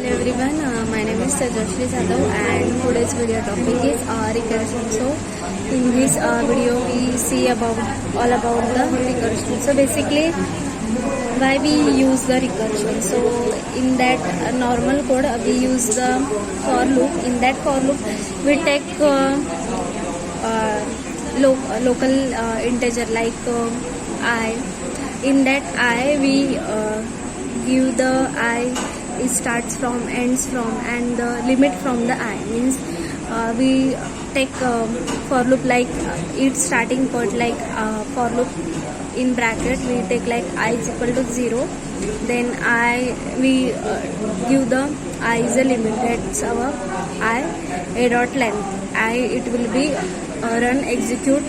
Hello everyone, my name is Sajashri Jadhav and today's video topic is recursion. So in this video we see all about the recursion. So basically why we use the recursion. So in that normal code we use the for loop. In that for loop we take local integer like I. In that I we give the I, it starts from, ends from, and the limit from the I means we take for loop like its starting point like for loop in bracket we take like I is equal to 0, then I we give the I is a limit, that's our I a dot length. I it will be run execute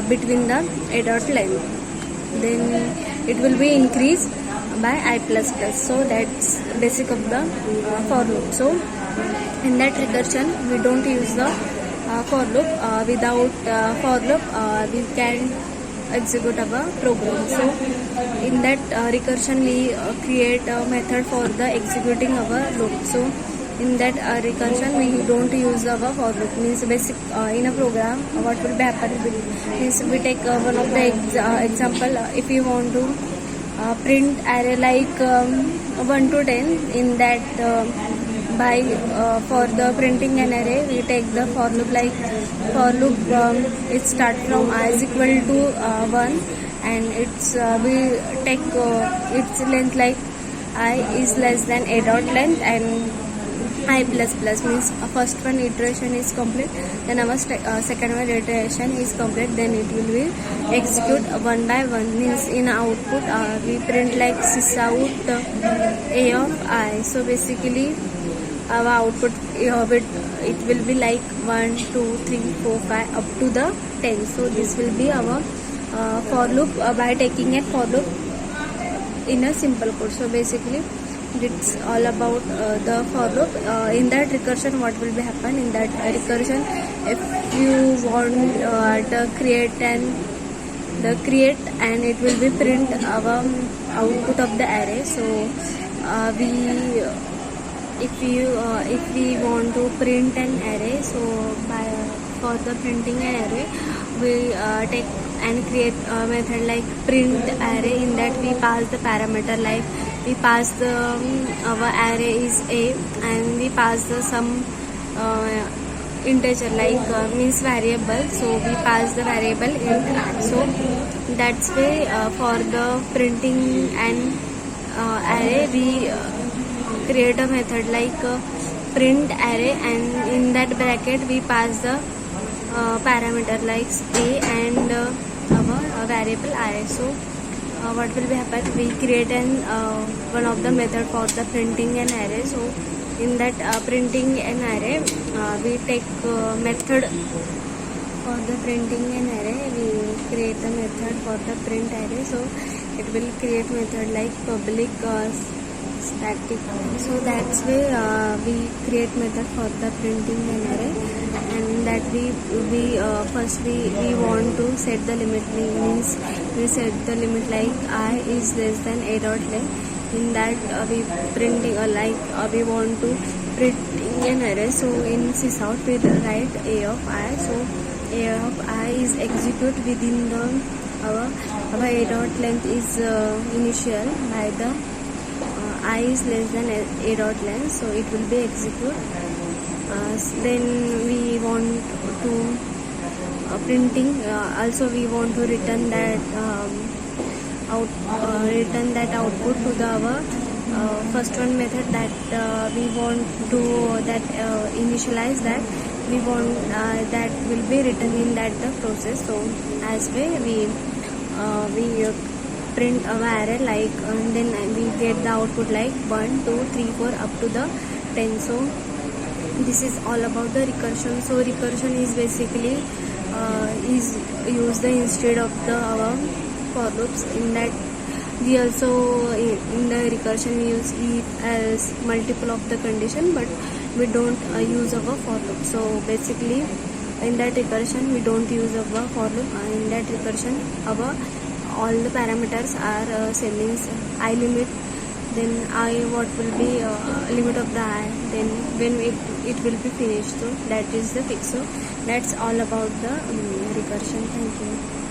between the a dot length, then it will be increased by I plus plus. So that's basic of the for loop. So in that recursion we don't use the for loop. Without for loop we can execute our program. So in that recursion we create a method for the executing our loop. So in that recursion we don't use our for loop, means basic in a program what will be happen means we take one of the example. If you want to print array like 1 to 10, in that by for the printing an array we take the for loop like for loop it start from I is equal to 1 and it's we take its length like I is less than a dot length and I plus plus means first one iteration is complete, then our second one iteration is complete, then it will be execute one by one, means in output we print like sys out a of I. So basically our output it will be like 1 2 3 4 5 up to the 10. So this will be our for loop by taking a for loop in a simple code. So basically it's all about the for loop. In that recursion what will be happen in that recursion, if you want to create and it will be print our output of the array. So if we want to print an array, so for the printing an array we take and create a method like print array. In that we pass the parameter like we pass the our array is a and we pass the some integer like means variable, so we pass the variable int. So that's way for the printing an array we create a method like print array, and in that bracket we pass the parameter like a and our variable I. So what will be happen, we create an one of the method for the printing an array. So in that printing an array we take method for the printing an array, we create the method for the print array. So it will create method like public static. So that's where we create method for the printing an array, and that we first we want to set the limit, means we set the limit like I is less than a dot length. In that we printing like we want to printing an array. So in sys out we write a of I. So a of I is execute within the our a dot length is initial by the I is less than a dot length, so it will be execute. Then we want to printing also we want to return that output to the our first one method that we want to that initialize that we want that will be written in that the process. So as way we print our array like and then we get the output like 1 2 3 4 up to the 10. So this is all about the recursion. So recursion is basically is used instead of the our for loops. In that we also in the recursion we use if as multiple of the condition, but we don't use our for loop. So basically in that recursion we don't use our for loop. In that recursion our all the parameters are same, means I limit then I what will be limit of the I, then when it will be finished. So that is the fix. So that's all about the recursion. Thank you.